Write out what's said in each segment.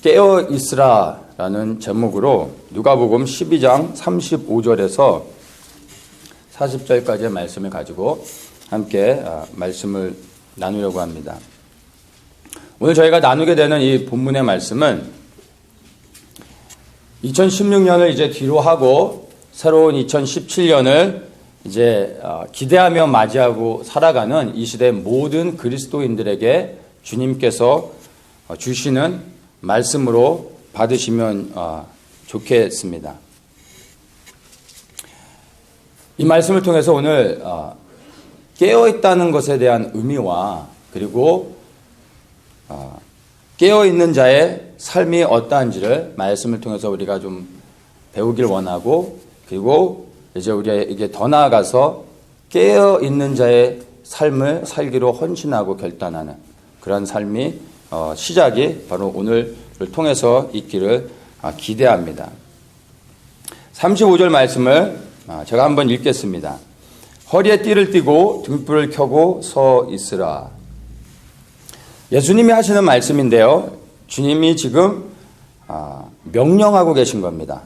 깨어 있으라라는 제목으로 누가복음 12장 35절에서 40절까지의 말씀을 가지고 함께 말씀을 나누려고 합니다. 오늘 저희가 나누게 되는 이 본문의 말씀은 2016년을 이제 뒤로 하고 새로운 2017년을 이제 기대하며 맞이하고 살아가는 이 시대 모든 그리스도인들에게 주님께서 주시는 말씀으로 받으시면 좋겠습니다. 이 말씀을 통해서 오늘 깨어있다는 것에 대한 의미와 그리고 깨어있는 자의 삶이 어떠한지를 말씀을 통해서 우리가 좀 배우길 원하고, 그리고 이제 우리에게 더 나아가서 깨어있는 자의 삶을 살기로 헌신하고 결단하는 그런 삶이 시작이 바로 오늘을 통해서 있기를 기대합니다. 35절 말씀을 제가 한번 읽겠습니다. 허리에 띠를 띠고 등불을 켜고 서 있으라. 예수님이 하시는 말씀인데요. 주님이 지금 명령하고 계신 겁니다.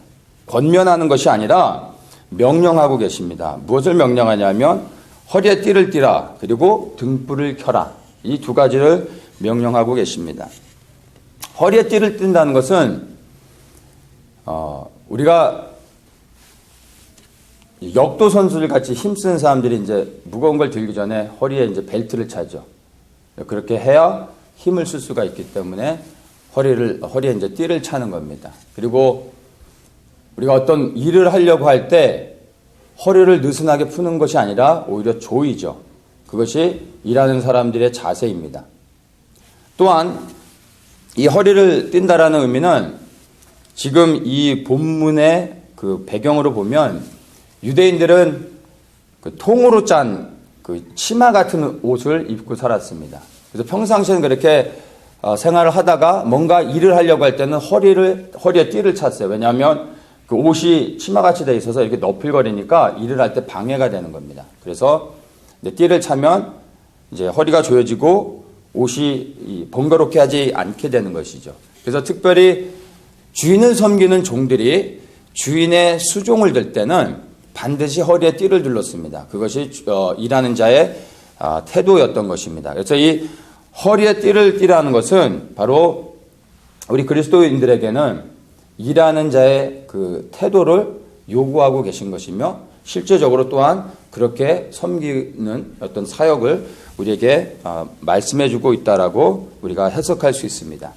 권면하는 것이 아니라 명령하고 계십니다. 무엇을 명령하냐면 허리에 띠를 띠라, 그리고 등불을 켜라. 이 두 가지를 명령하고 계십니다. 허리에 띠를 띈다는 것은 우리가 역도 선수들 같이 힘쓴 사람들이 이제 무거운 걸 들기 전에 허리에 이제 벨트를 차죠. 그렇게 해야 힘을 쓸 수가 있기 때문에 허리에 이제 띠를 차는 겁니다. 그리고 우리가 어떤 일을 하려고 할 때 허리를 느슨하게 푸는 것이 아니라 오히려 조이죠. 그것이 일하는 사람들의 자세입니다. 또한 이 허리를 띈다라는 의미는 지금 이 본문의 그 배경으로 보면 유대인들은 그 통으로 짠 그 치마 같은 옷을 입고 살았습니다. 그래서 평상시에는 그렇게 생활을 하다가 뭔가 일을 하려고 할 때는 허리에 띠를 찼어요. 왜냐하면 그 옷이 치마같이 돼 있어서 이렇게 너풀거리니까 일을 할 때 방해가 되는 겁니다. 그래서 띠를 차면 이제 허리가 조여지고 옷이 번거롭게 하지 않게 되는 것이죠. 그래서 특별히 주인을 섬기는 종들이 주인의 수종을 들 때는 반드시 허리에 띠를 둘렀습니다. 그것이 일하는 자의 태도였던 것입니다. 그래서 이 허리에 띠를 띠라는 것은 바로 우리 그리스도인들에게는 일하는 자의 그 태도를 요구하고 계신 것이며, 실제적으로 또한 그렇게 섬기는 어떤 사역을 우리에게 말씀해주고 있다라고 우리가 해석할 수 있습니다.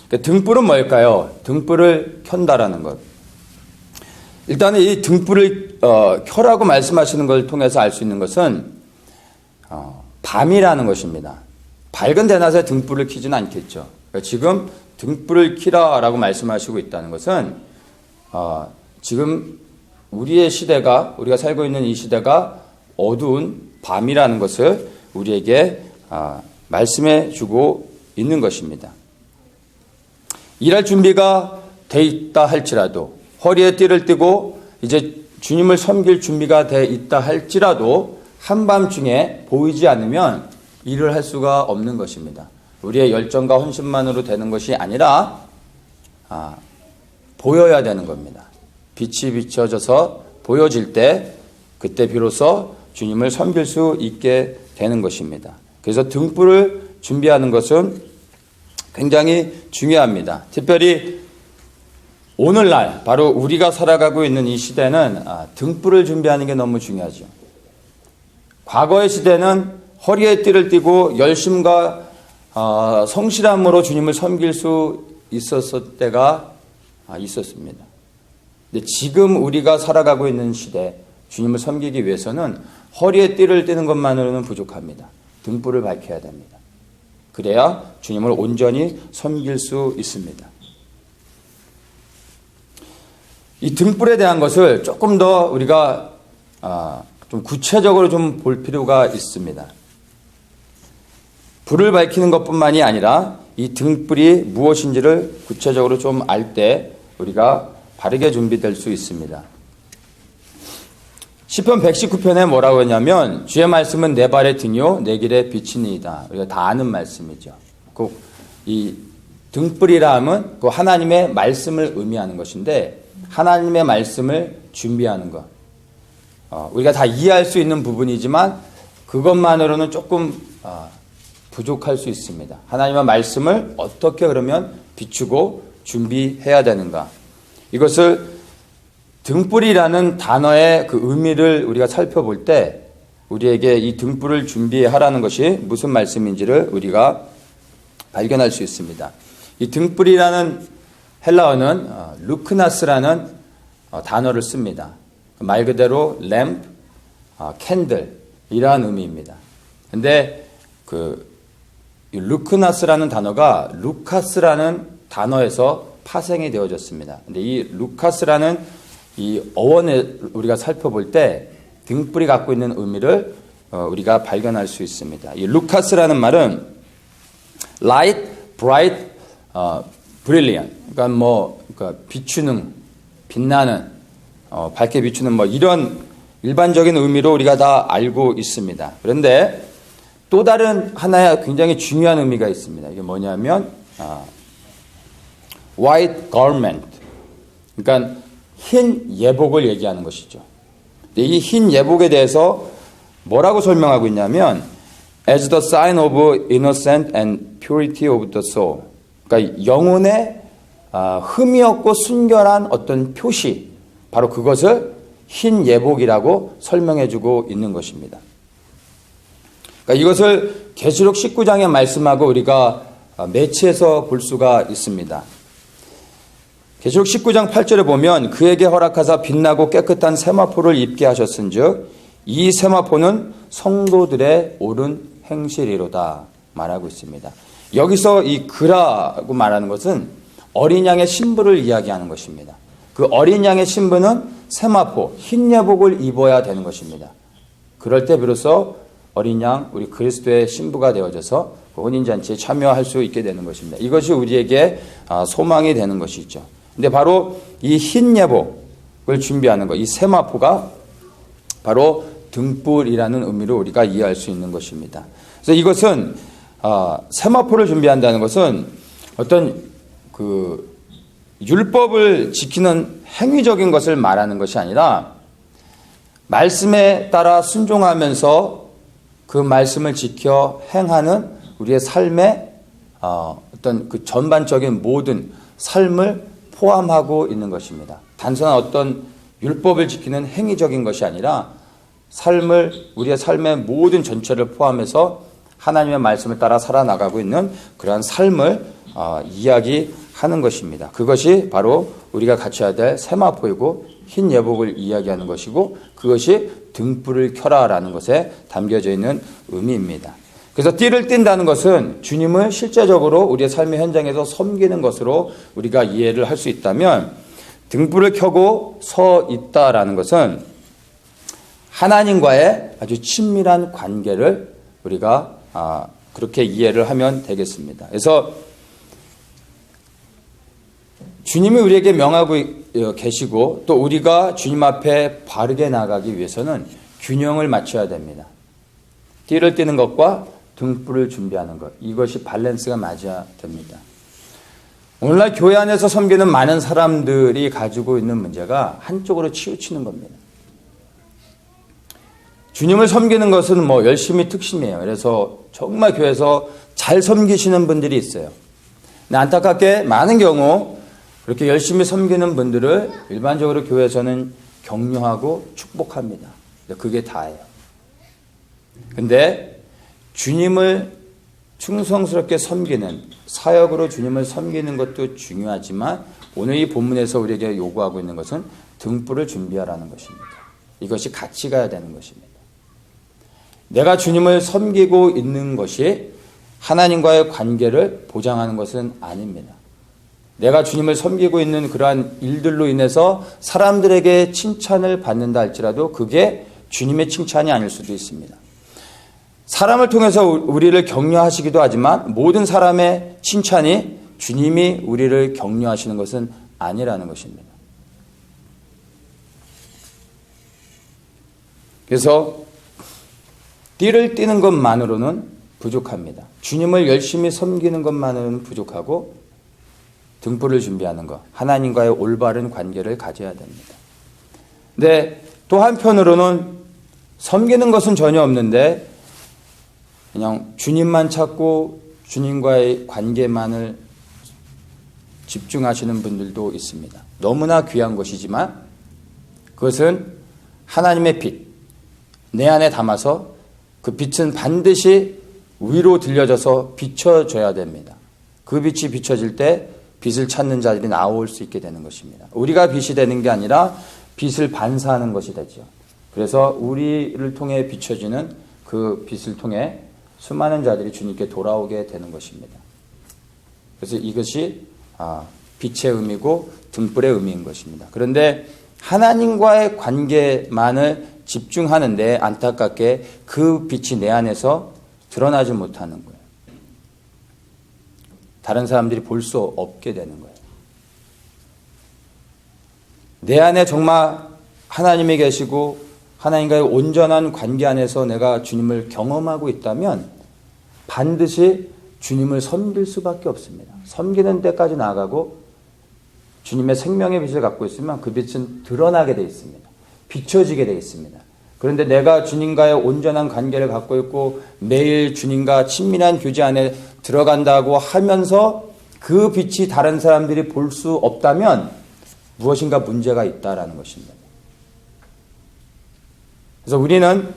등불은 뭘까요? 등불을 켠다라는 것. 일단은 이 등불을 켜라고 말씀하시는 걸 통해서 알 수 있는 것은 밤이라는 것입니다. 밝은 대낮에 등불을 켜지는 않겠죠. 그러니까 지금 등불을 켜라라고 말씀하시고 있다는 것은 지금 우리의 시대가, 우리가 살고 있는 이 시대가 어두운 밤이라는 것을 우리에게 말씀해 주고 있는 것입니다. 일할 준비가 돼 있다 할지라도, 허리에 띠를 띠고 이제 주님을 섬길 준비가 돼 있다 할지라도 한밤중에 보이지 않으면 일을 할 수가 없는 것입니다. 우리의 열정과 헌신만으로 되는 것이 아니라 보여야 되는 겁니다. 빛이 비춰져서 보여질 때 그때 비로소 주님을 섬길 수 있게 되는 것입니다. 그래서 등불을 준비하는 것은 굉장히 중요합니다. 특별히 오늘날 바로 우리가 살아가고 있는 이 시대는 등불을 준비하는 게 너무 중요하죠. 과거의 시대는 허리에 띠를 띠고 열심과 성실함으로 주님을 섬길 수 있었을 때가 있었습니다. 근데 지금 우리가 살아가고 있는 시대, 주님을 섬기기 위해서는 허리에 띠를 띠는 것만으로는 부족합니다. 등불을 밝혀야 됩니다. 그래야 주님을 온전히 섬길 수 있습니다. 이 등불에 대한 것을 조금 더 우리가 좀 구체적으로 좀 볼 필요가 있습니다. 불을 밝히는 것뿐만이 아니라 이 등불이 무엇인지를 구체적으로 좀 알 때 우리가 바르게 준비될 수 있습니다. 시편 119편에 뭐라고 했냐면 주의 말씀은 내 발의 등이요 내 길의 빛이니이다. 우리가 다 아는 말씀이죠. 꼭 이 등불이라 함은 그 하나님의 말씀을 의미하는 것인데 하나님의 말씀을 준비하는 것. 우리가 다 이해할 수 있는 부분이지만 그것만으로는 조금 부족할 수 있습니다. 하나님의 말씀을 어떻게 그러면 비추고 준비해야 되는가. 이것을 등불이라는 단어의 그 의미를 우리가 살펴볼 때 우리에게 이 등불을 준비하라는 것이 무슨 말씀인지를 우리가 발견할 수 있습니다. 이 등불이라는 헬라어는 루크나스라는 단어를 씁니다. 말 그대로 램프, 캔들 이러한 의미입니다. 근데 이 루크나스라는 단어가 루카스라는 단어에서 파생이 되어졌습니다. 근데 이 루카스라는 이 어원을 우리가 살펴볼 때 등불이 갖고 있는 의미를 우리가 발견할 수 있습니다. 이 루카스라는 말은 light, bright, brilliant. 그러니까 비추는, 빛나는, 밝게 비추는 이런 일반적인 의미로 우리가 다 알고 있습니다. 그런데 또 다른 하나의 굉장히 중요한 의미가 있습니다. 이게 뭐냐면 white garment. 그러니까 흰 예복을 얘기하는 것이죠. 이 흰 예복에 대해서 뭐라고 설명하고 있냐면 as the sign of innocence and purity of the soul. 그러니까 영혼의 흠이 없고 순결한 어떤 표시, 바로 그것을 흰 예복이라고 설명해주고 있는 것입니다. 그러니까 이것을 계시록 19장의 말씀하고 우리가 매치해서 볼 수가 있습니다. 계시록 19장 8절에 보면 그에게 허락하사 빛나고 깨끗한 세마포를 입게 하셨은즉 이 세마포는 성도들의 옳은 행실이로다 말하고 있습니다. 여기서 이 그라고 말하는 것은 어린 양의 신부를 이야기하는 것입니다. 그 어린 양의 신부는 세마포, 흰 예복을 입어야 되는 것입니다. 그럴 때 비로소 어린 양, 우리 그리스도의 신부가 되어져서 그 혼인잔치에 참여할 수 있게 되는 것입니다. 이것이 우리에게 소망이 되는 것이죠. 근데 바로 이 흰 예복을 준비하는 것, 이 세마포가 바로 등불이라는 의미로 우리가 이해할 수 있는 것입니다. 그래서 이것은 세마포를 준비한다는 것은 어떤 그 율법을 지키는 행위적인 것을 말하는 것이 아니라 말씀에 따라 순종하면서 그 말씀을 지켜 행하는 우리의 삶의 어떤 그 전반적인 모든 삶을 포함하고 있는 것입니다. 단순한 어떤 율법을 지키는 행위적인 것이 아니라 우리의 삶의 모든 전체를 포함해서 하나님의 말씀을 따라 살아나가고 있는 그러한 삶을 이야기하는 것입니다. 그것이 바로 우리가 갖춰야 될 세마포이고 흰 예복을 이야기하는 것이고 그것이 등불을 켜라라는 것에 담겨져 있는 의미입니다. 그래서 띠를 띈다는 것은 주님을 실제적으로 우리의 삶의 현장에서 섬기는 것으로 우리가 이해를 할 수 있다면 등불을 켜고 서 있다라는 것은 하나님과의 아주 친밀한 관계를 우리가 그렇게 이해를 하면 되겠습니다. 그래서 주님이 우리에게 명하고 계시고 또 우리가 주님 앞에 바르게 나가기 위해서는 균형을 맞춰야 됩니다. 띠를 띠는 것과 등불을 준비하는 것, 이것이 밸런스가 맞아야 됩니다. 오늘날 교회 안에서 섬기는 많은 사람들이 가지고 있는 문제가 한쪽으로 치우치는 겁니다. 주님을 섬기는 것은 열심히 특심이에요. 그래서 정말 교회에서 잘 섬기시는 분들이 있어요. 근데 안타깝게 많은 경우 그렇게 열심히 섬기는 분들을 일반적으로 교회에서는 격려하고 축복합니다. 그게 다예요. 근데 주님을 충성스럽게 섬기는 사역으로 주님을 섬기는 것도 중요하지만 오늘 이 본문에서 우리에게 요구하고 있는 것은 등불을 준비하라는 것입니다. 이것이 같이 가야 되는 것입니다. 내가 주님을 섬기고 있는 것이 하나님과의 관계를 보장하는 것은 아닙니다. 내가 주님을 섬기고 있는 그러한 일들로 인해서 사람들에게 칭찬을 받는다 할지라도 그게 주님의 칭찬이 아닐 수도 있습니다. 사람을 통해서 우리를 격려하시기도 하지만 모든 사람의 칭찬이 주님이 우리를 격려하시는 것은 아니라는 것입니다. 그래서 띠를 띠는 것만으로는 부족합니다. 주님을 열심히 섬기는 것만으로는 부족하고 등불을 준비하는 것, 하나님과의 올바른 관계를 가져야 됩니다. 근데 또 한편으로는 섬기는 것은 전혀 없는데 그냥 주님만 찾고 주님과의 관계만을 집중하시는 분들도 있습니다. 너무나 귀한 것이지만 그것은 하나님의 빛, 내 안에 담아서 그 빛은 반드시 위로 들려져서 비춰져야 됩니다. 그 빛이 비춰질 때 빛을 찾는 자들이 나올 수 있게 되는 것입니다. 우리가 빛이 되는 게 아니라 빛을 반사하는 것이 되죠. 그래서 우리를 통해 비춰지는 그 빛을 통해 수많은 자들이 주님께 돌아오게 되는 것입니다. 그래서 이것이 빛의 의미고 등불의 의미인 것입니다. 그런데 하나님과의 관계만을 집중하는데 안타깝게 그 빛이 내 안에서 드러나지 못하는 거예요. 다른 사람들이 볼 수 없게 되는 거예요. 내 안에 정말 하나님이 계시고 하나님과의 온전한 관계 안에서 내가 주님을 경험하고 있다면 반드시 주님을 섬길 수밖에 없습니다. 섬기는 데까지 나아가고 주님의 생명의 빛을 갖고 있으면 그 빛은 드러나게 되어 있습니다. 비춰지게 되어 있습니다. 그런데 내가 주님과의 온전한 관계를 갖고 있고 매일 주님과 친밀한 교제 안에 들어간다고 하면서 그 빛이 다른 사람들이 볼 수 없다면 무엇인가 문제가 있다라는 것입니다. 그래서 우리는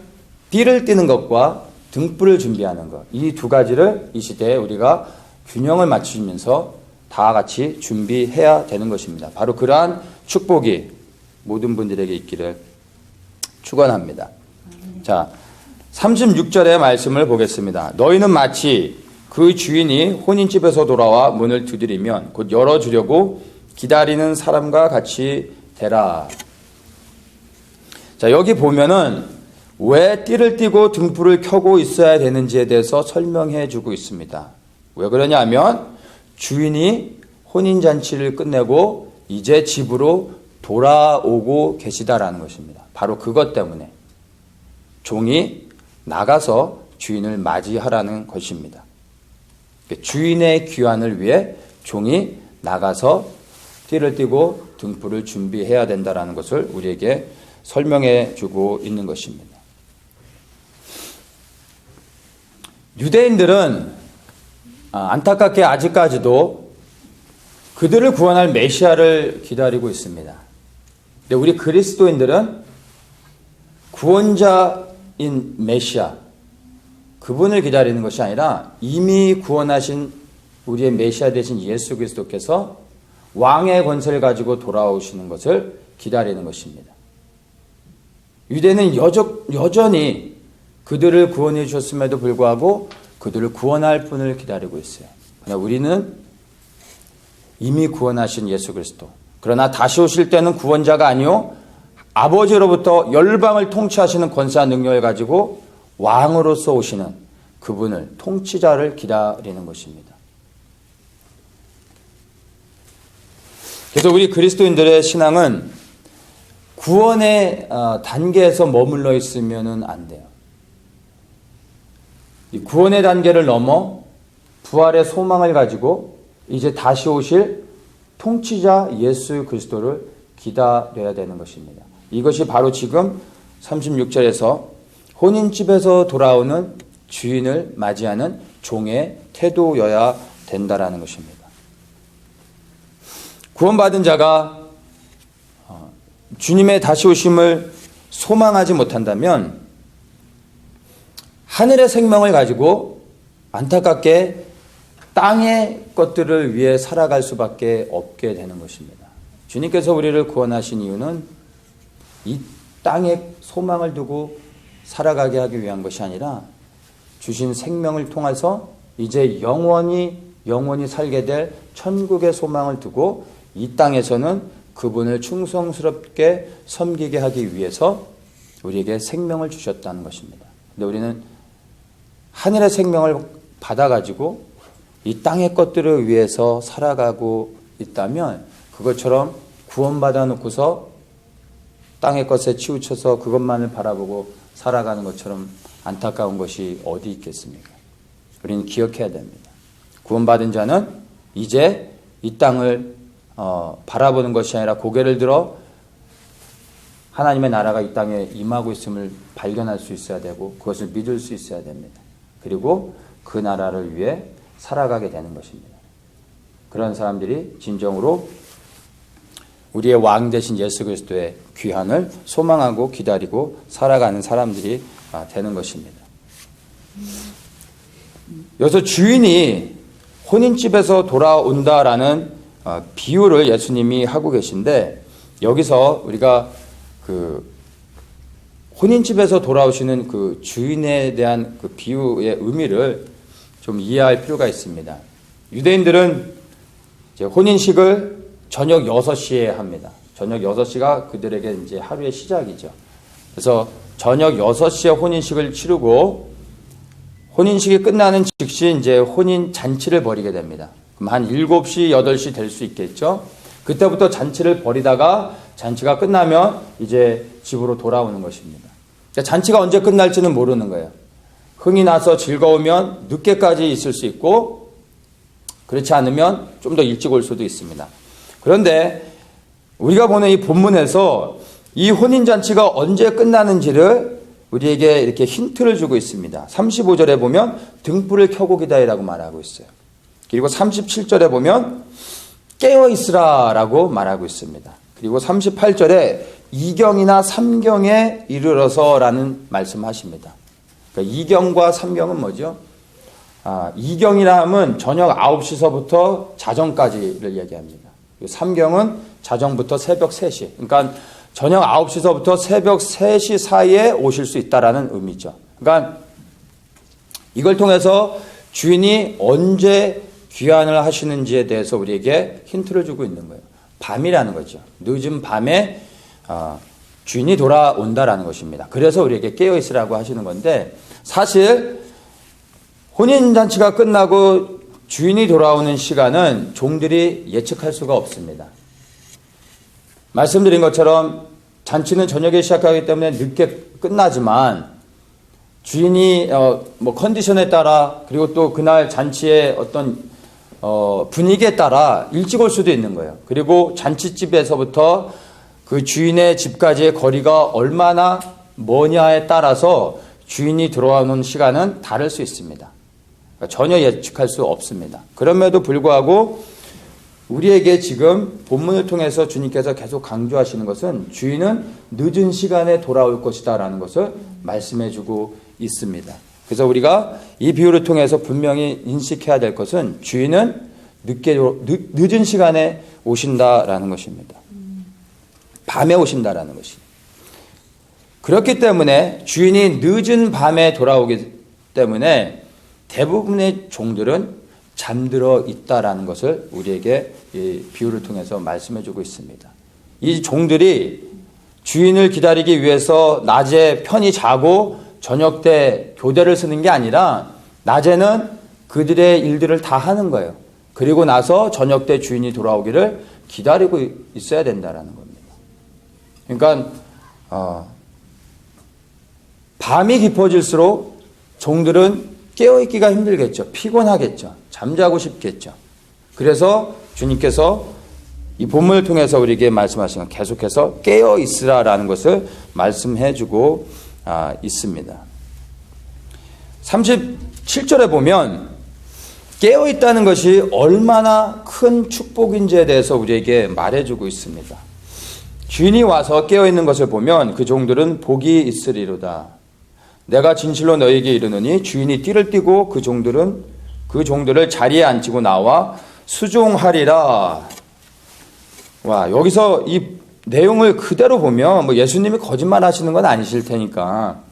띠를 띠는 것과 등불을 준비하는 것, 이 두 가지를 이 시대에 우리가 균형을 맞추면서 다 같이 준비해야 되는 것입니다. 바로 그러한 축복이 모든 분들에게 있기를 축원합니다. 자, 36절의 말씀을 보겠습니다. 너희는 마치 그 주인이 혼인집에서 돌아와 문을 두드리면 곧 열어주려고 기다리는 사람과 같이 되라. 자, 여기 보면은 왜 띠를 띠고 등불을 켜고 있어야 되는지에 대해서 설명해 주고 있습니다. 왜 그러냐면 주인이 혼인잔치를 끝내고 이제 집으로 돌아오고 계시다라는 것입니다. 바로 그것 때문에 종이 나가서 주인을 맞이하라는 것입니다. 주인의 귀환을 위해 종이 나가서 띠를 띠고 등불을 준비해야 된다라는 것을 우리에게 설명해 주고 있는 것입니다. 유대인들은 안타깝게 아직까지도 그들을 구원할 메시아를 기다리고 있습니다. 근데 우리 그리스도인들은 구원자인 메시아, 그분을 기다리는 것이 아니라 이미 구원하신 우리의 메시아 되신 예수 그리스도께서 왕의 권세를 가지고 돌아오시는 것을 기다리는 것입니다. 유대는 여전히 그들을 구원해 주셨음에도 불구하고 그들을 구원할 분을 기다리고 있어요. 그러나 우리는 이미 구원하신 예수 그리스도, 그러나 다시 오실 때는 구원자가 아니요 아버지로부터 열방을 통치하시는 권세와 능력을 가지고 왕으로서 오시는 그분을, 통치자를 기다리는 것입니다. 그래서 우리 그리스도인들의 신앙은 구원의 단계에서 머물러 있으면 안 돼요. 이 구원의 단계를 넘어 부활의 소망을 가지고 이제 다시 오실 통치자 예수 그리스도를 기다려야 되는 것입니다. 이것이 바로 지금 36절에서 혼인집에서 돌아오는 주인을 맞이하는 종의 태도여야 된다라는 것입니다. 구원받은 자가 주님의 다시 오심을 소망하지 못한다면 하늘의 생명을 가지고 안타깝게 땅의 것들을 위해 살아갈 수밖에 없게 되는 것입니다. 주님께서 우리를 구원하신 이유는 이 땅에 소망을 두고 살아가게 하기 위한 것이 아니라 주신 생명을 통해서 이제 영원히 살게 될 천국의 소망을 두고 이 땅에서는 그분을 충성스럽게 섬기게 하기 위해서 우리에게 생명을 주셨다는 것입니다. 근데 우리는 하늘의 생명을 받아가지고 이 땅의 것들을 위해서 살아가고 있다면 그것처럼 구원받아 놓고서 땅의 것에 치우쳐서 그것만을 바라보고 살아가는 것처럼 안타까운 것이 어디 있겠습니까? 우리는 기억해야 됩니다. 구원받은 자는 이제 이 땅을 바라보는 것이 아니라 고개를 들어 하나님의 나라가 이 땅에 임하고 있음을 발견할 수 있어야 되고 그것을 믿을 수 있어야 됩니다. 그리고 그 나라를 위해 살아가게 되는 것입니다. 그런 사람들이 진정으로 우리의 왕 되신 예수 그리스도의 귀환을 소망하고 기다리고 살아가는 사람들이 되는 것입니다. 여기서 주인이 혼인집에서 돌아온다라는 비유를 예수님이 하고 계신데, 여기서 우리가 그 혼인집에서 돌아오시는 그 주인에 대한 그 비유의 의미를 좀 이해할 필요가 있습니다. 유대인들은 이제 혼인식을 저녁 6시에 합니다. 저녁 6시가 그들에게 이제 하루의 시작이죠. 그래서 저녁 6시에 혼인식을 치르고 혼인식이 끝나는 즉시 이제 혼인 잔치를 벌이게 됩니다. 그럼 한 7시, 8시 될 수 있겠죠. 그때부터 잔치를 벌이다가 잔치가 끝나면 이제 집으로 돌아오는 것입니다. 그러니까 잔치가 언제 끝날지는 모르는 거예요. 흥이 나서 즐거우면 늦게까지 있을 수 있고, 그렇지 않으면 좀 더 일찍 올 수도 있습니다. 그런데 우리가 보는 이 본문에서 이 혼인잔치가 언제 끝나는지를 우리에게 이렇게 힌트를 주고 있습니다. 35절에 보면 등불을 켜고 기다리라고 말하고 있어요. 그리고 37절에 보면 깨어있으라 라고 말하고 있습니다. 그리고 38절에 2경이나 3경에 이르러서 라는 말씀하십니다. 그러니까 2경과 3경은 뭐죠? 2경이라 하면 저녁 9시서부터 자정까지를 얘기합니다. 3경은 자정부터 새벽 3시. 그러니까 저녁 9시서부터 새벽 3시 사이에 오실 수 있다라는 의미죠. 그러니까 이걸 통해서 주인이 언제 귀환을 하시는지에 대해서 우리에게 힌트를 주고 있는 거예요. 밤이라는 거죠. 늦은 밤에 주인이 돌아온다라는 것입니다. 그래서 우리에게 깨어있으라고 하시는 건데, 사실 혼인잔치가 끝나고 주인이 돌아오는 시간은 종들이 예측할 수가 없습니다. 말씀드린 것처럼 잔치는 저녁에 시작하기 때문에 늦게 끝나지만 주인이 컨디션에 따라, 그리고 또 그날 잔치의 어떤 분위기에 따라 일찍 올 수도 있는 거예요. 그리고 잔치집에서부터 그 주인의 집까지의 거리가 얼마나 머냐에 따라서 주인이 들어오는 시간은 다를 수 있습니다. 그러니까 전혀 예측할 수 없습니다. 그럼에도 불구하고 우리에게 지금 본문을 통해서 주님께서 계속 강조하시는 것은 주인은 늦은 시간에 돌아올 것이다 라는 것을 말씀해 주고 있습니다. 그래서 우리가 이 비유를 통해서 분명히 인식해야 될 것은 주인은 늦은 시간에 오신다라는 것입니다. 밤에 오신다라는 것이. 그렇기 때문에 주인이 늦은 밤에 돌아오기 때문에 대부분의 종들은 잠들어 있다라는 것을 우리에게 이 비유를 통해서 말씀해 주고 있습니다. 이 종들이 주인을 기다리기 위해서 낮에 편히 자고 저녁 때 교대를 쓰는 게 아니라 낮에는 그들의 일들을 다 하는 거예요. 그리고 나서 저녁 때 주인이 돌아오기를 기다리고 있어야 된다라는 겁니다. 그러니까 밤이 깊어질수록 종들은 깨어있기가 힘들겠죠. 피곤하겠죠. 잠자고 싶겠죠. 그래서 주님께서 이 본문을 통해서 우리에게 말씀하신 건 계속해서 깨어있으라라는 것을 말씀해주고 있습니다. 37절에 보면 깨어있다는 것이 얼마나 큰 축복인지에 대해서 우리에게 말해주고 있습니다. 주인이 와서 깨어있는 것을 보면 그 종들은 복이 있으리로다. 내가 진실로 너에게 이르노니 주인이 띠를 띠고 그 종들을 자리에 앉히고 나와 수종하리라. 와, 여기서 이 내용을 그대로 보면 예수님이 거짓말 하시는 건 아니실 테니까,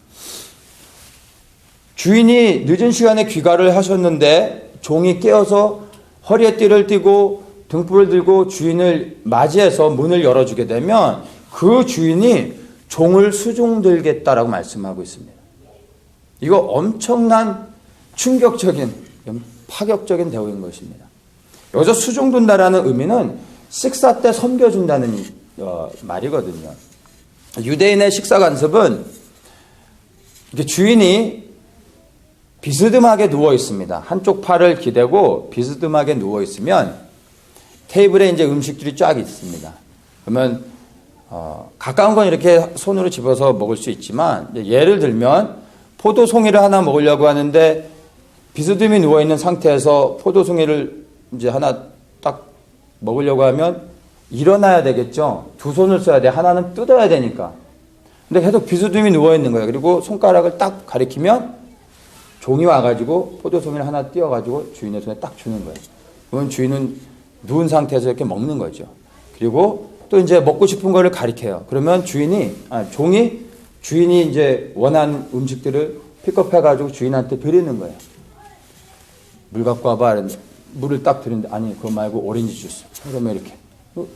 주인이 늦은 시간에 귀가를 하셨는데 종이 깨어서 허리에 띠를 띠고 등불을 들고 주인을 맞이해서 문을 열어주게 되면 그 주인이 종을 수종들겠다라고 말씀하고 있습니다. 이거 엄청난 충격적인, 파격적인 대우인 것입니다. 여기서 수종둔다라는 의미는 식사 때 섬겨준다는 말이거든요. 유대인의 식사 관습은 이렇게 주인이 비스듬하게 누워 있습니다. 한쪽 팔을 기대고 비스듬하게 누워 있으면 테이블에 이제 음식들이 쫙 있습니다. 그러면 가까운 건 이렇게 손으로 집어서 먹을 수 있지만 예를 들면 포도송이를 하나 먹으려고 하는데 비스듬히 누워 있는 상태에서 포도송이를 이제 하나 딱 먹으려고 하면 일어나야 되겠죠. 두 손을 써야 돼. 하나는 뜯어야 되니까. 근데 계속 비스듬히 누워 있는 거예요. 그리고 손가락을 딱 가리키면 종이 와가지고 포도송이를 하나 띄워가지고 주인의 손에 딱 주는 거예요. 그러면 주인은 누운 상태에서 이렇게 먹는 거죠. 그리고 또 이제 먹고 싶은 거를 가리켜요. 그러면 종이 주인이 이제 원하는 음식들을 픽업해가지고 주인한테 드리는 거예요. 물 갖고 와봐. 물을 딱 드리는데 아니 그거 말고 오렌지 주스. 그러면 이렇게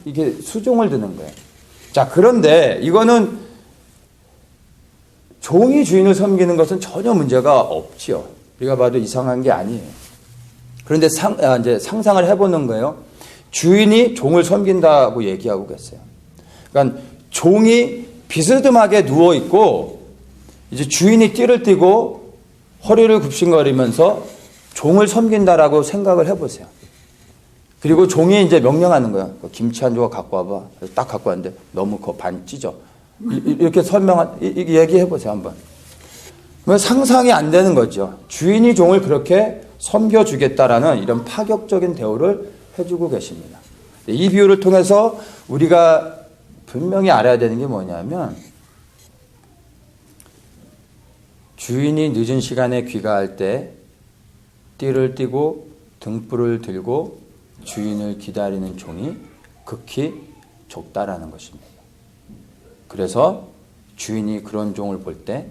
이게 수종을 드는 거예요. 자, 그런데 이거는 종이 주인을 섬기는 것은 전혀 문제가 없지요. 우리가 봐도 이상한 게 아니에요. 그런데 이제 상상을 해보는 거예요. 주인이 종을 섬긴다고 얘기하고 계세요. 그러니까 종이 비스듬하게 누워 있고 이제 주인이 띠를 띠고 허리를 굽신거리면서 종을 섬긴다라고 생각을 해보세요. 그리고 종이 이제 명령하는 거야. 김치 한 조각 갖고 와봐. 딱 갖고 왔는데 너무 반 찢어. 이렇게 얘기해 보세요 한번. 그러면 상상이 안 되는 거죠. 주인이 종을 그렇게 섬겨주겠다라는 이런 파격적인 대우를 해주고 계십니다. 이 비유를 통해서 우리가 분명히 알아야 되는 게 뭐냐면 주인이 늦은 시간에 귀가할 때 띠를 띠고 등불을 들고 주인을 기다리는 종이 극히 적다라는 것입니다. 그래서 주인이 그런 종을 볼 때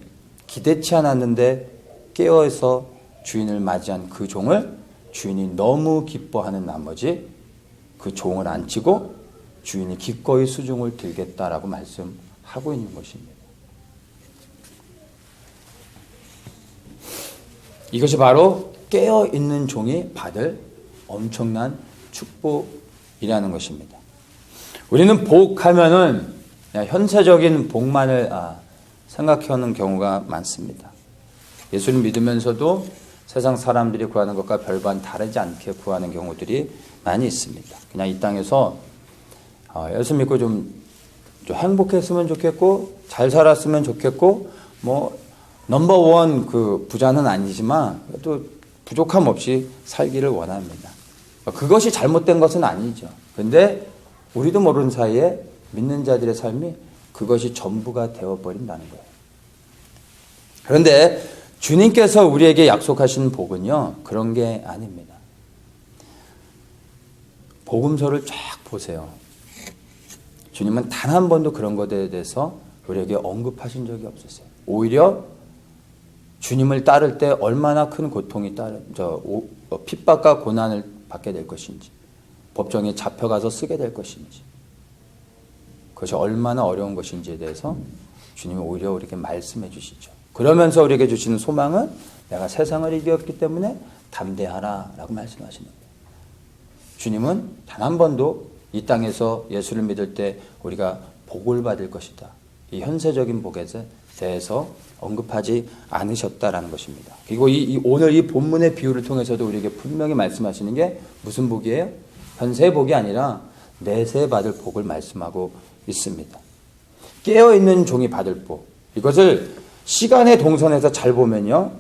기대치 않았는데 깨어서 주인을 맞이한 그 종을 주인이 너무 기뻐하는 나머지 그 종을 안 치고 주인이 기꺼이 수종을 들겠다라고 말씀하고 있는 것입니다. 이것이 바로 깨어있는 종이 받을 엄청난 축복이라는 것입니다. 우리는 복하면은 현세적인 복만을 생각하는 경우가 많습니다. 예수를 믿으면서도 세상 사람들이 구하는 것과 별반 다르지 않게 구하는 경우들이 많이 있습니다. 그냥 이 땅에서 예수 믿고 좀 행복했으면 좋겠고 잘 살았으면 좋겠고 뭐 넘버원 그 부자는 아니지만 또 부족함 없이 살기를 원합니다. 그것이 잘못된 것은 아니죠. 그런데 우리도 모르는 사이에 믿는 자들의 삶이 그것이 전부가 되어버린다는 거예요. 그런데 주님께서 우리에게 약속하신 복은요, 그런 게 아닙니다. 복음서를 쫙 보세요. 주님은 단 한 번도 그런 것에 대해서 우리에게 언급하신 적이 없었어요. 오히려 주님을 따를 때 얼마나 큰 고통이 핍박과 고난을 받게 될 것인지, 법정에 잡혀가서 쓰게 될 것인지, 그것이 얼마나 어려운 것인지에 대해서 주님이 오히려 우리에게 말씀해 주시죠. 그러면서 우리에게 주시는 소망은 내가 세상을 이겼기 때문에 담대하라 라고 말씀하시는 거예요. 주님은 단 한 번도 이 땅에서 예수를 믿을 때 우리가 복을 받을 것이다, 이 현세적인 복에 대해서 언급하지 않으셨다라는 것입니다. 그리고 오늘 이 본문의 비유를 통해서도 우리에게 분명히 말씀하시는 게 무슨 복이에요? 현세의 복이 아니라 내세 받을 복을 말씀하고 있습니다. 깨어있는 종이 받을 복, 이것을 시간의 동선에서 잘 보면요,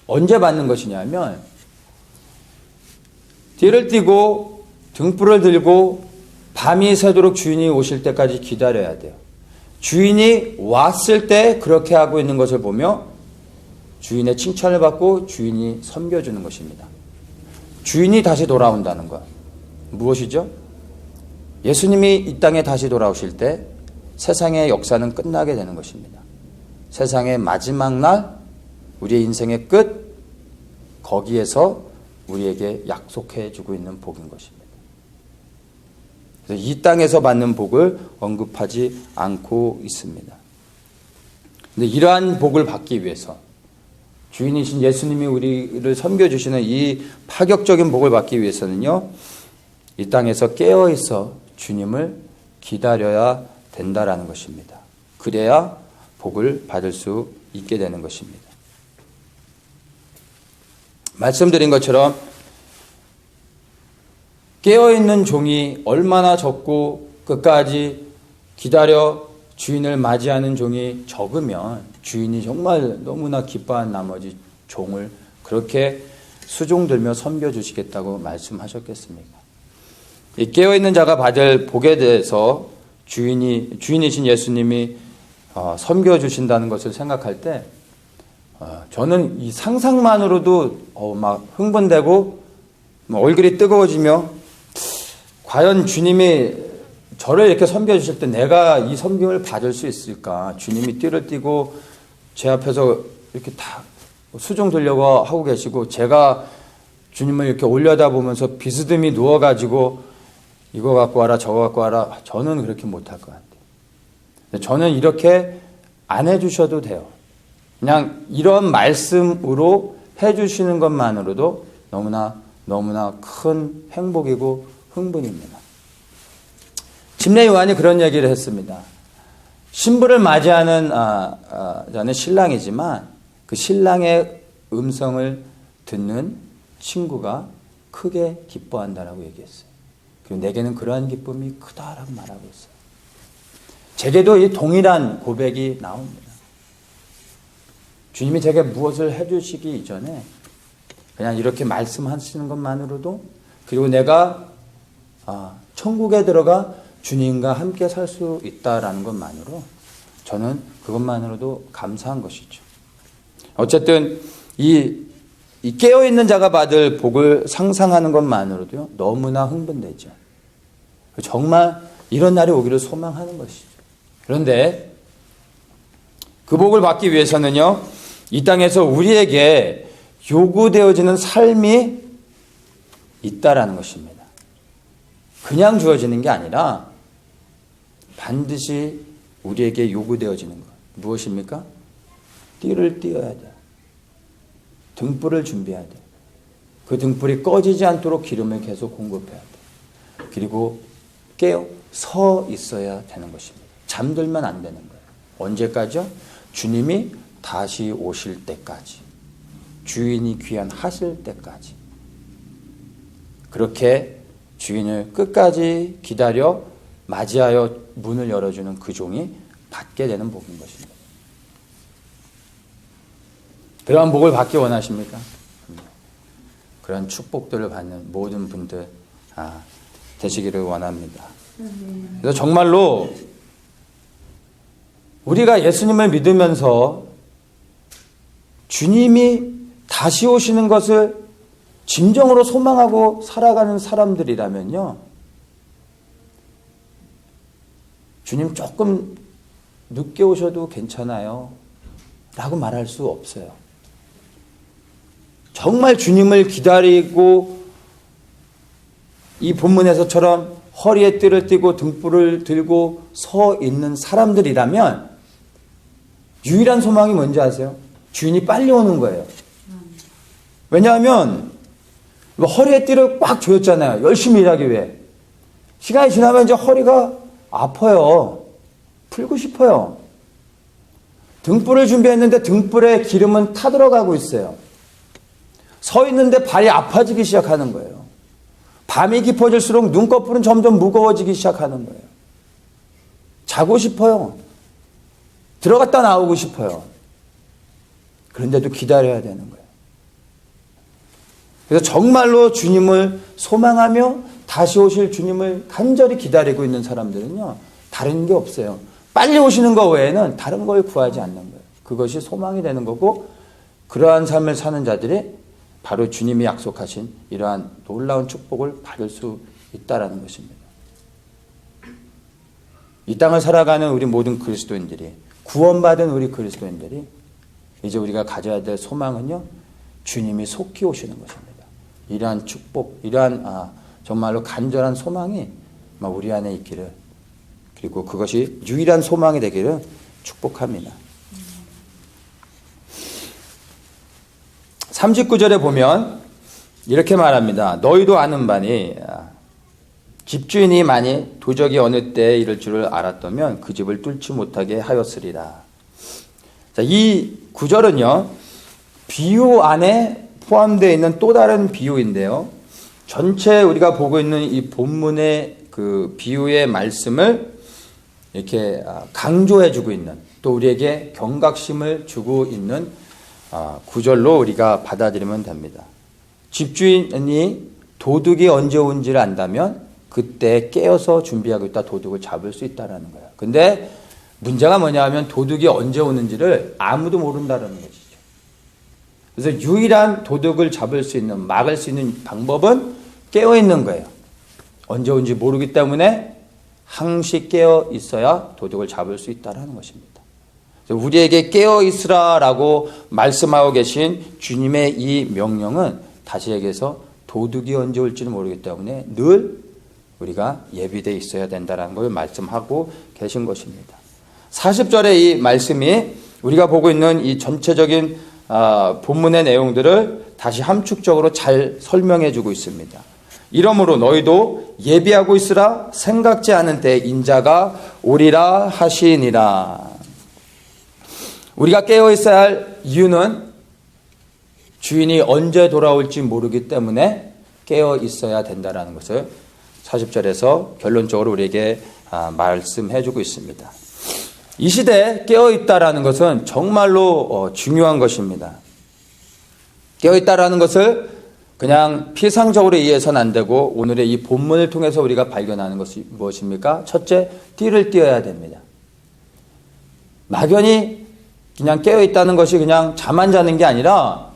언제 받는 것이냐면 띠를 띠고 등불을 들고 밤이 새도록 주인이 오실 때까지 기다려야 돼요. 주인이 왔을 때 그렇게 하고 있는 것을 보며 주인의 칭찬을 받고 주인이 섬겨주는 것입니다. 주인이 다시 돌아온다는 것, 무엇이죠? 예수님이 이 땅에 다시 돌아오실 때 세상의 역사는 끝나게 되는 것입니다. 세상의 마지막 날, 우리의 인생의 끝, 거기에서 우리에게 약속해 주고 있는 복인 것입니다. 그래서 이 땅에서 받는 복을 언급하지 않고 있습니다. 근데 이러한 복을 받기 위해서, 주인이신 예수님이 우리를 섬겨주시는 이 파격적인 복을 받기 위해서는요, 이 땅에서 깨어있어 주님을 기다려야 된다라는 것입니다. 그래야 복을 받을 수 있게 되는 것입니다. 말씀드린 것처럼 깨어있는 종이 얼마나 적고 끝까지 기다려 주인을 맞이하는 종이 적으면 주인이 정말 너무나 기뻐한 나머지 종을 그렇게 수종들며 섬겨주시겠다고 말씀하셨겠습니까? 이 깨어있는 자가 받을 복에 대해서 주인이신 예수님이 섬겨주신다는 것을 생각할 때 저는 이 상상만으로도 막 흥분되고 얼굴이 뜨거워지며 과연 주님이 저를 이렇게 섬겨주실 때 내가 이 섬김을 받을 수 있을까? 주님이 띠를 띠고 제 앞에서 이렇게 다 수종 들려고 하고 계시고 제가 주님을 이렇게 올려다보면서 비스듬히 누워가지고 이거 갖고 와라 저거 갖고 와라 저는 그렇게 못할 것 같아요. 저는 이렇게 안 해주셔도 돼요. 그냥 이런 말씀으로 해주시는 것만으로도 너무나 큰 행복이고 흥분입니다. 침례 요한이 그런 얘기를 했습니다. 신부를 맞이하는 저는 신랑이지만 그 신랑의 음성을 듣는 친구가 크게 기뻐한다라고 얘기했어요. 그리고 내게는 그러한 기쁨이 크다라고 말하고 있어요. 제게도 이 동일한 고백이 나옵니다. 주님이 제게 무엇을 해주시기 이전에 그냥 이렇게 말씀하시는 것만으로도 그리고 내가 천국에 들어가 주님과 함께 살 수 있다라는 것만으로 저는 그것만으로도 감사한 것이죠. 어쨌든 이 깨어있는 자가 받을 복을 상상하는 것만으로도 너무나 흥분되죠. 정말 이런 날이 오기를 소망하는 것이죠. 그런데 그 복을 받기 위해서는요, 이 땅에서 우리에게 요구되어지는 삶이 있다라는 것입니다. 그냥 주어지는 게 아니라 반드시 우리에게 요구되어지는 것. 무엇입니까? 띠를 띄어야 돼. 등불을 준비해야 돼. 그 등불이 꺼지지 않도록 기름을 계속 공급해야 돼. 그리고 깨어 서 있어야 되는 것입니다. 잠들면 안 되는 거예요. 언제까지요? 주님이 다시 오실 때까지. 주인이 귀환하실 때까지. 그렇게 주인을 끝까지 기다려 맞이하여 문을 열어주는 그 종이 받게 되는 복인 것입니다. 그러한 복을 받기 원하십니까? 그런 축복들을 받는 모든 분들 되시기를 원합니다. 그래서 정말로 우리가 예수님을 믿으면서 주님이 다시 오시는 것을 진정으로 소망하고 살아가는 사람들이라면요, 주님 조금 늦게 오셔도 괜찮아요 라고 말할 수 없어요. 정말 주님을 기다리고 이 본문에서처럼 허리에 띠를 띠고 등불을 들고 서 있는 사람들이라면 유일한 소망이 뭔지 아세요? 주인이 빨리 오는 거예요. 왜냐하면 허리에 띠를 꽉 조였잖아요. 열심히 일하기 위해. 시간이 지나면 이제 허리가 아파요. 풀고 싶어요. 등불을 준비했는데 등불에 기름은 타들어가고 있어요. 서 있는데 발이 아파지기 시작하는 거예요. 밤이 깊어질수록 눈꺼풀은 점점 무거워지기 시작하는 거예요. 자고 싶어요. 들어갔다 나오고 싶어요. 그런데도 기다려야 되는 거예요. 그래서 정말로 주님을 소망하며 다시 오실 주님을 간절히 기다리고 있는 사람들은요, 다른 게 없어요. 빨리 오시는 것 외에는 다른 걸 구하지 않는 거예요. 그것이 소망이 되는 거고, 그러한 삶을 사는 자들이 바로 주님이 약속하신 이러한 놀라운 축복을 받을 수 있다라는 것입니다. 이 땅을 살아가는 우리 모든 그리스도인들이, 구원받은 우리 그리스도인들이 이제 우리가 가져야 될 소망은요, 주님이 속히 오시는 것입니다. 이러한 축복, 이러한 정말로 간절한 소망이 우리 안에 있기를, 그리고 그것이 유일한 소망이 되기를 축복합니다. 39절에 보면 이렇게 말합니다. 너희도 아는 바니 집주인이 만일 도적이 어느 때에 이를 줄을 알았다면 그 집을 뚫지 못하게 하였으리라. 자, 이 구절은요, 비유 안에 포함되어 있는 또 다른 비유인데요, 전체 우리가 보고 있는 이 본문의 그 비유의 말씀을 이렇게 강조해 주고 있는, 또 우리에게 경각심을 주고 있는 구절로 우리가 받아들이면 됩니다. 집주인이 도둑이 언제 온지를 안다면 그때 깨어서 준비하고 있다 도둑을 잡을 수 있다라는 거예요. 근데 문제가 뭐냐 하면 도둑이 언제 오는지를 아무도 모른다는 것이죠. 그래서 유일한 도둑을 잡을 수 있는, 막을 수 있는 방법은 깨어 있는 거예요. 언제 온지 모르기 때문에 항시 깨어 있어야 도둑을 잡을 수 있다는 것입니다. 그래서 우리에게 깨어 있으라라고 말씀하고 계신 주님의 이 명령은 다시 얘기해서 도둑이 언제 올지는 모르기 때문에 늘 우리가 예비되어 있어야 된다는 걸 말씀하고 계신 것입니다. 40절의 이 말씀이 우리가 보고 있는 이 전체적인 본문의 내용들을 다시 함축적으로 잘 설명해 주고 있습니다. 이러므로 너희도 예비하고 있으라. 생각지 않은 때에 인자가 오리라 하시니라. 우리가 깨어 있어야 할 이유는 주인이 언제 돌아올지 모르기 때문에 깨어 있어야 된다는 것을 40절에서 결론적으로 우리에게 말씀해 주고 있습니다. 이 시대에 깨어 있다라는 것은 정말로 중요한 것입니다. 깨어 있다라는 것을 그냥 피상적으로 이해해서는 안 되고, 오늘의 이 본문을 통해서 우리가 발견하는 것이 무엇입니까? 첫째, 띠를 띄어야 됩니다. 막연히 그냥 깨어있다는 것이 그냥 잠 안 자는 게 아니라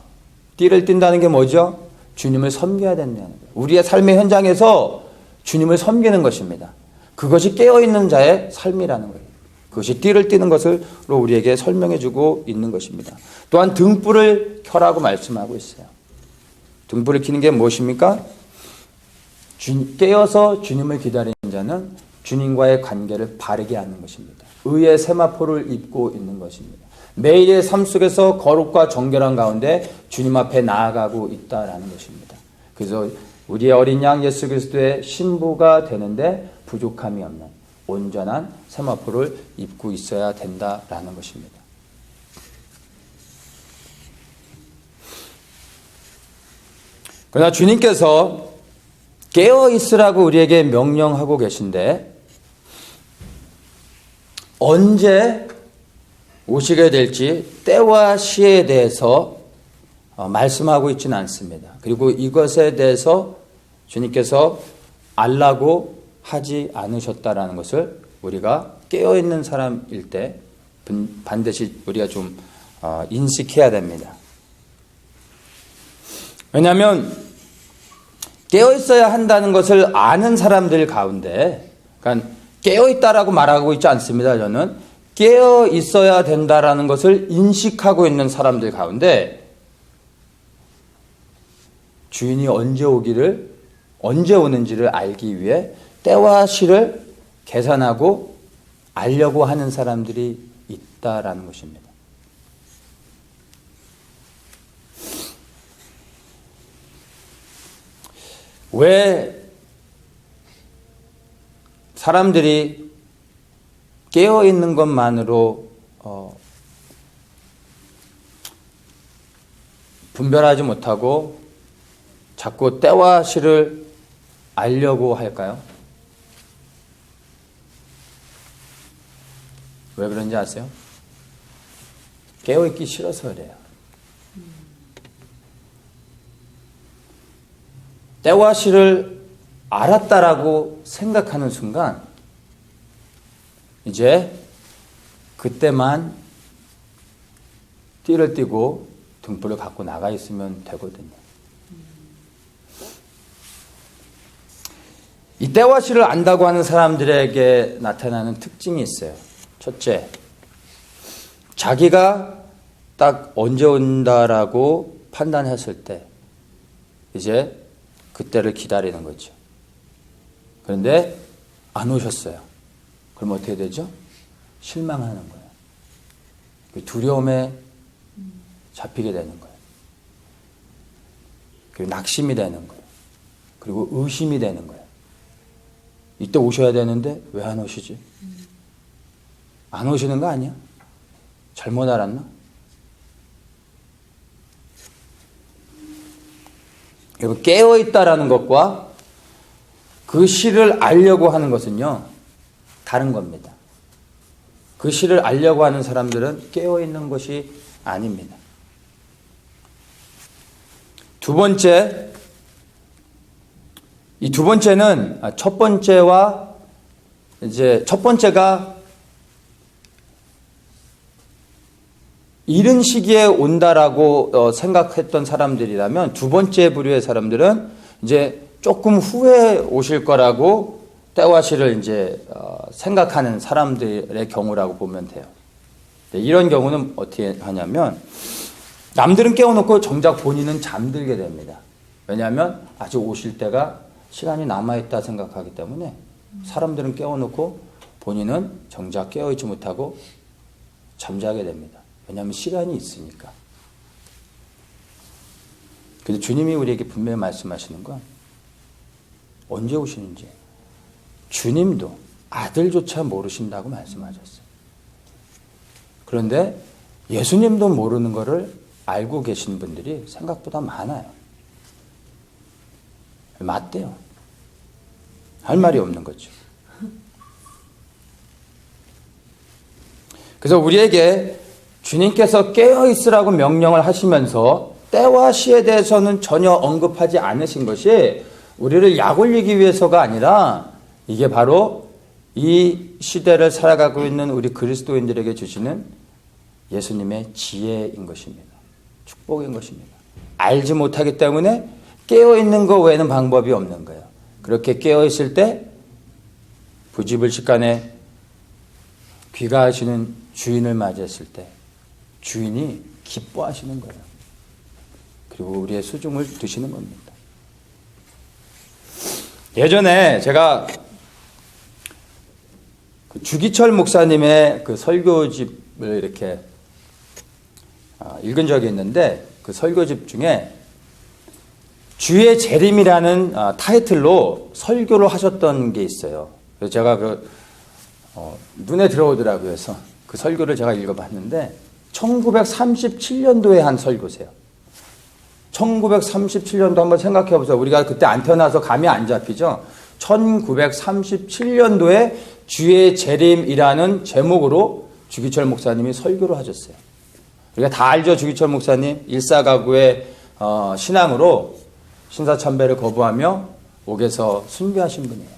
띠를 띈다는 게 뭐죠? 주님을 섬겨야 된다는 거예요. 우리의 삶의 현장에서 주님을 섬기는 것입니다. 그것이 깨어있는 자의 삶이라는 거예요. 그것이 띠를 띠는 것으로 우리에게 설명해 주고 있는 것입니다. 또한 등불을 켜라고 말씀하고 있어요. 등불을 켜는 게 무엇입니까? 깨어서 주님을 기다리는 자는 주님과의 관계를 바르게 하는 것입니다. 의의 세마포를 입고 있는 것입니다. 매일의 삶 속에서 거룩과 정결한 가운데 주님 앞에 나아가고 있다라는 것입니다. 그래서 우리의 어린 양 예수 그리스도의 신부가 되는데 부족함이 없는 온전한 세마포를 입고 있어야 된다라는 것입니다. 그러나 주님께서 깨어 있으라고 우리에게 명령하고 계신데 언제 오시게 될지 때와 시에 대해서 말씀하고 있지는 않습니다. 그리고 이것에 대해서 주님께서 알라고 하지 않으셨다라는 것을 우리가 깨어있는 사람일 때 반드시 우리가 좀 인식해야 됩니다. 왜냐하면 깨어있어야 한다는 것을 아는 사람들 가운데, 그러니까 깨어있다라고 말하고 있지 않습니다. 저는 깨어있어야 된다라는 것을 인식하고 있는 사람들 가운데 주인이 언제 오는지를 알기 위해 때와 시를 계산하고 알려고 하는 사람들이 있다라는 것입니다. 왜 사람들이 깨어있는 것만으로 분별하지 못하고 자꾸 때와 시를 알려고 할까요? 왜 그런지 아세요? 깨어있기 싫어서 그래요. 때와 시를 알았다라고 생각하는 순간 이제 그때만 띠를 띠고 등불을 갖고 나가 있으면 되거든요. 이 때와 시를 안다고 하는 사람들에게 나타나는 특징이 있어요. 첫째, 자기가 딱 언제 온다라고 판단했을 때 이제 그때를 기다리는 거죠. 그런데 안 오셨어요. 그럼 어떻게 되죠? 실망하는 거예요. 그 두려움에 잡히게 되는 거예요. 그리고 낙심이 되는 거예요. 그리고 의심이 되는 거예요. 이때 오셔야 되는데 왜 안 오시지? 안 오시는 거 아니야? 잘못 알았나? 여러분, 깨어있다라는 것과 그 시를 알려고 하는 것은요, 다른 겁니다. 그 시를 알려고 하는 사람들은 깨어있는 것이 아닙니다. 두 번째, 이 두 번째는 첫 번째와 이제 첫 번째가 이른 시기에 온다라고 생각했던 사람들이라면 두 번째 부류의 사람들은 이제 조금 후에 오실 거라고 때와 시를 이제 생각하는 사람들의 경우라고 보면 돼요. 이런 경우는 어떻게 하냐면 남들은 깨워놓고 정작 본인은 잠들게 됩니다. 왜냐하면 아직 오실 때가 시간이 남아있다 생각하기 때문에 사람들은 깨워놓고 본인은 정작 깨어있지 못하고 잠자게 됩니다. 왜냐하면 시간이 있으니까. 근데 주님이 우리에게 분명히 말씀하시는 건 언제 오시는지 주님도 아들조차 모르신다고 말씀하셨어요. 그런데 예수님도 모르는 것을 알고 계신 분들이 생각보다 많아요. 맞대요. 할 말이 없는 거죠. 그래서 우리에게 주님께서 깨어있으라고 명령을 하시면서 때와 시에 대해서는 전혀 언급하지 않으신 것이 우리를 약올리기 위해서가 아니라 이게 바로 이 시대를 살아가고 있는 우리 그리스도인들에게 주시는 예수님의 지혜인 것입니다. 축복인 것입니다. 알지 못하기 때문에 깨어있는 것 외에는 방법이 없는 거예요. 그렇게 깨어있을 때 부지불식간에 귀가하시는 주인을 맞이했을 때 주인이 기뻐하시는 거예요. 그리고 우리의 수중을 드시는 겁니다. 예전에 제가 주기철 목사님의 그 설교집을 이렇게 읽은 적이 있는데 그 설교집 중에 주의 재림이라는 타이틀로 설교를 하셨던 게 있어요. 그래서 제가 눈에 들어오더라고요. 그래서 그 설교를 제가 읽어봤는데 1937년도에 한 설교세요. 1937년도 한번 생각해 보세요. 우리가 그때 안 태어나서 감이 안 잡히죠. 1937년도에 주의 재림이라는 제목으로 주기철 목사님이 설교를 하셨어요. 우리가 다 알죠. 주기철 목사님 일사가구의 신앙으로 신사참배를 거부하며 옥에서 순교하신 분이에요.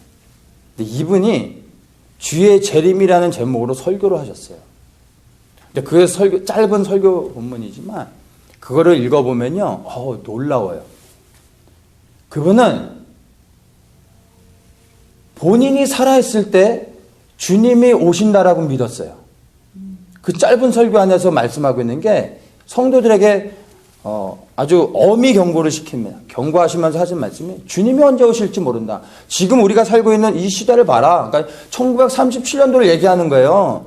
근데 이분이 주의 재림이라는 제목으로 설교를 하셨어요. 근데 그 짧은 설교 본문이지만 그거를 읽어보면요, 놀라워요. 그분은 본인이 살아있을 때 주님이 오신다라고 믿었어요. 그 짧은 설교 안에서 말씀하고 있는 게 성도들에게 아주 엄히 경고를 시킵니다. 경고하시면서 하신 말씀이 주님이 언제 오실지 모른다. 지금 우리가 살고 있는 이 시대를 봐라. 그러니까 1937년도를 얘기하는 거예요.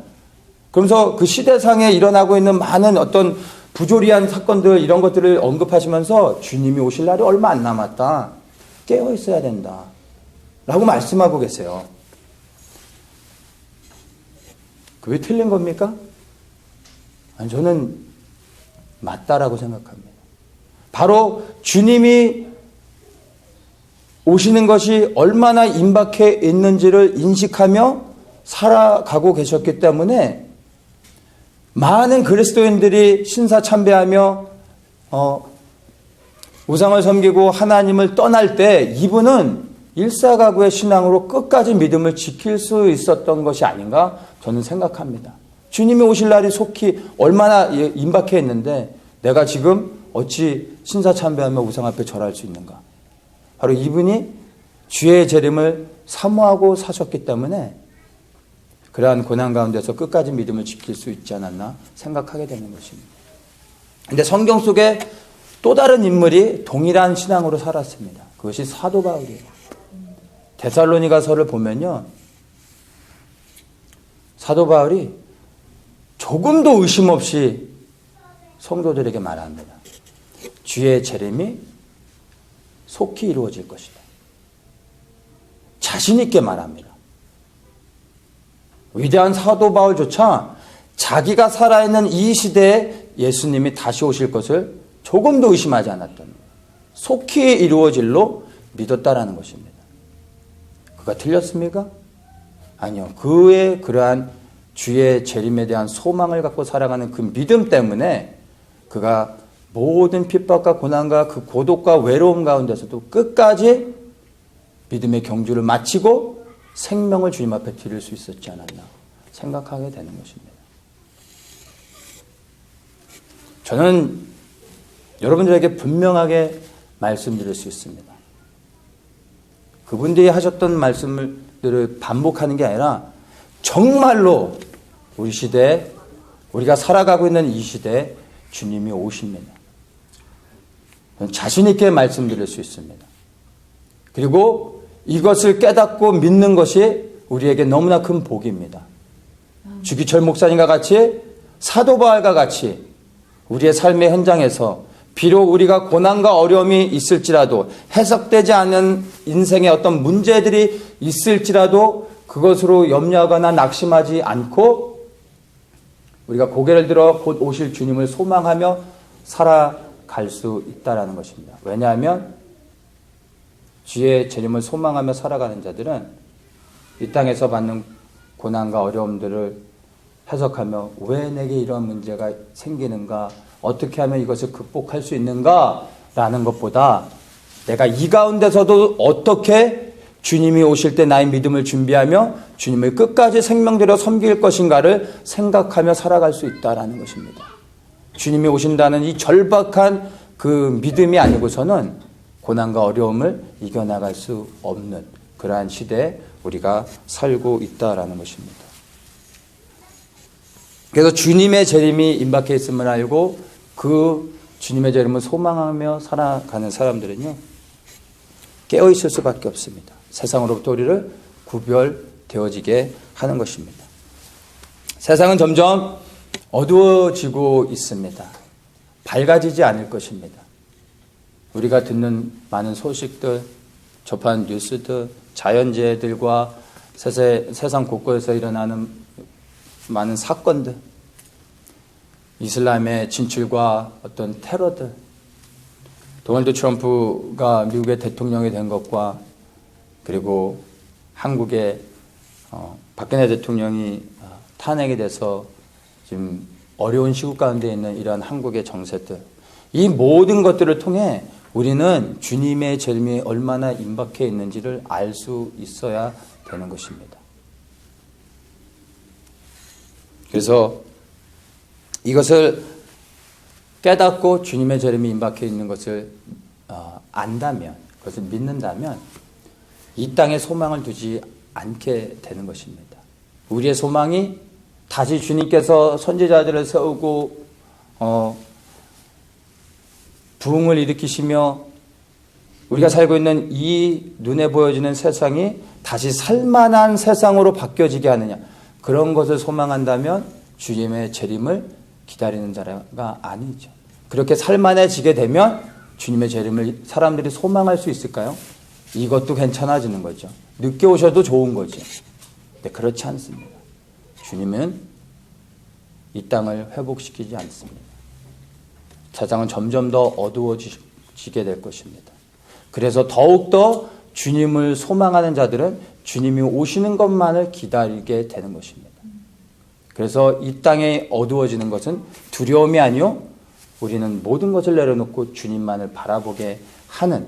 그러면서 그 시대상에 일어나고 있는 많은 어떤 부조리한 사건들 이런 것들을 언급하시면서 주님이 오실 날이 얼마 안 남았다. 깨어 있어야 된다. 라고 말씀하고 계세요. 그게 틀린 겁니까? 아니, 저는 맞다라고 생각합니다. 바로 주님이 오시는 것이 얼마나 임박해 있는지를 인식하며 살아가고 계셨기 때문에 많은 그리스도인들이 신사참배하며 우상을 섬기고 하나님을 떠날 때 이분은 일사가구의 신앙으로 끝까지 믿음을 지킬 수 있었던 것이 아닌가 저는 생각합니다. 주님이 오실 날이 속히 얼마나 임박해 있는데 내가 지금 어찌 신사참배하며 우상 앞에 절할 수 있는가. 바로 이분이 주의 재림을 사모하고 사셨기 때문에 그러한 고난 가운데서 끝까지 믿음을 지킬 수 있지 않았나 생각하게 되는 것입니다. 그런데 성경 속에 또 다른 인물이 동일한 신앙으로 살았습니다. 그것이 사도 바울이에요. 데살로니가서를 보면요, 사도 바울이 조금도 의심 없이 성도들에게 말합니다. 주의 재림이 속히 이루어질 것이다. 자신 있게 말합니다. 위대한 사도 바울조차 자기가 살아있는 이 시대에 예수님이 다시 오실 것을 조금도 의심하지 않았던, 속히 이루어질로 믿었다라는 것입니다. 그가 틀렸습니까? 아니요. 그의 그러한 주의 재림에 대한 소망을 갖고 살아가는 그 믿음 때문에 그가 모든 핍박과 고난과 그 고독과 외로움 가운데서도 끝까지 믿음의 경주를 마치고 생명을 주님 앞에 드릴 수 있었지 않았나 생각하게 되는 것입니다. 저는 여러분들에게 분명하게 말씀드릴 수 있습니다. 그분들이 하셨던 말씀들을 반복하는 게 아니라 정말로 우리 시대에 우리가 살아가고 있는 이 시대에 주님이 오십니다. 자신 있게 말씀드릴 수 있습니다. 그리고 이것을 깨닫고 믿는 것이 우리에게 너무나 큰 복입니다. 주기철 목사님과 같이 사도 바울과 같이 우리의 삶의 현장에서 비록 우리가 고난과 어려움이 있을지라도 해석되지 않은 인생의 어떤 문제들이 있을지라도 그것으로 염려하거나 낙심하지 않고 우리가 고개를 들어 곧 오실 주님을 소망하며 살아갈 수 있다는 것입니다. 왜냐하면 주의 재림을 소망하며 살아가는 자들은 이 땅에서 받는 고난과 어려움들을 해석하며 왜 내게 이런 문제가 생기는가, 어떻게 하면 이것을 극복할 수 있는가 라는 것보다 내가 이 가운데서도 어떻게 주님이 오실 때 나의 믿음을 준비하며 주님을 끝까지 생명대로 섬길 것인가를 생각하며 살아갈 수 있다는 것입니다. 주님이 오신다는 이 절박한 그 믿음이 아니고서는 고난과 어려움을 이겨나갈 수 없는 그러한 시대에 우리가 살고 있다는 것입니다. 그래서 주님의 재림이 임박해 있음을 알고 그 주님의 재림을 소망하며 살아가는 사람들은요, 깨어있을 수밖에 없습니다. 세상으로부터 우리를 구별되어지게 하는 것입니다. 세상은 점점 어두워지고 있습니다. 밝아지지 않을 것입니다. 우리가 듣는 많은 소식들, 접한 뉴스들, 자연재해들과 세상 곳곳에서 일어나는 많은 사건들, 이슬람의 진출과 어떤 테러들, 도널드 트럼프가 미국의 대통령이 된 것과 그리고 한국의 박근혜 대통령이 탄핵이 돼서 지금 어려운 시국 가운데 있는 이러한 한국의 정세들, 이 모든 것들을 통해 우리는 주님의 재림이 얼마나 임박해 있는지를 알 수 있어야 되는 것입니다. 그래서 이것을 깨닫고 주님의 재림이 임박해 있는 것을 안다면, 그것을 믿는다면 이 땅에 소망을 두지 않게 되는 것입니다. 우리의 소망이 다시 주님께서 선지자들을 세우고 부흥을 일으키시며 우리가 살고 있는 이 눈에 보여지는 세상이 다시 살만한 세상으로 바뀌어지게 하느냐, 그런 것을 소망한다면 주님의 재림을 기다리는 자가 아니죠. 그렇게 살만해지게 되면 주님의 재림을 사람들이 소망할 수 있을까요? 이것도 괜찮아지는 거죠. 늦게 오셔도 좋은 거죠. 근데 그렇지 않습니다. 주님은 이 땅을 회복시키지 않습니다. 세상은 점점 더 어두워지게 될 것입니다. 그래서 더욱더 주님을 소망하는 자들은 주님이 오시는 것만을 기다리게 되는 것입니다. 그래서 이 땅에 어두워지는 것은 두려움이 아니요, 우리는 모든 것을 내려놓고 주님만을 바라보게 하는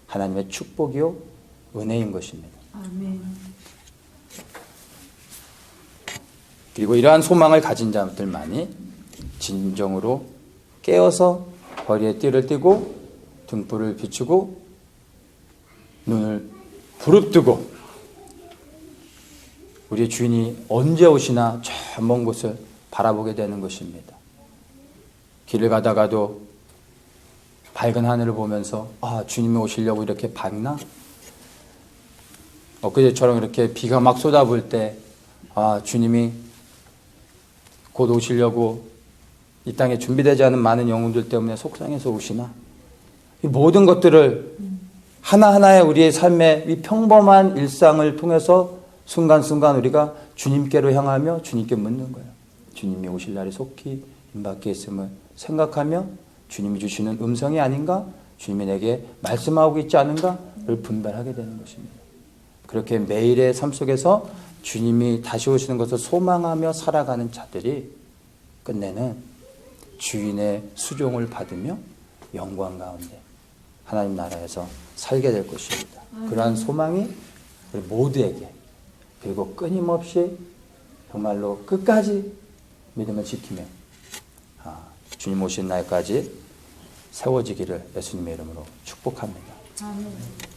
하나님의 축복이요 은혜인 것입니다. 아멘. 그리고 이러한 소망을 가진 자들만이 진정으로 깨어서 허리에 띠를 띠고 등불을 비추고 눈을 부릅뜨고 우리의 주인이 언제 오시나 저 먼 곳을 바라보게 되는 것입니다. 길을 가다가도 밝은 하늘을 보면서 주님이 오시려고 이렇게 밝나? 엊그제처럼 이렇게 비가 막 쏟아부을 때 주님이 곧 오시려고 이 땅에 준비되지 않은 많은 영혼들 때문에 속상해서 오시나? 이 모든 것들을 하나하나의 우리의 삶의 이 평범한 일상을 통해서 순간순간 우리가 주님께로 향하며 주님께 묻는 거예요. 주님이 오실 날이 속히 임박해 있음을 생각하며 주님이 주시는 음성이 아닌가 주님이 내게 말씀하고 있지 않은가를 분별하게 되는 것입니다. 그렇게 매일의 삶 속에서 주님이 다시 오시는 것을 소망하며 살아가는 자들이 끝내는 주인의 수종을 받으며 영광 가운데 하나님 나라에서 살게 될 것입니다. 그러한 소망이 우리 모두에게, 그리고 끊임없이 정말로 끝까지 믿음을 지키며 주님 오신 날까지 세워지기를 예수님의 이름으로 축복합니다. 아멘.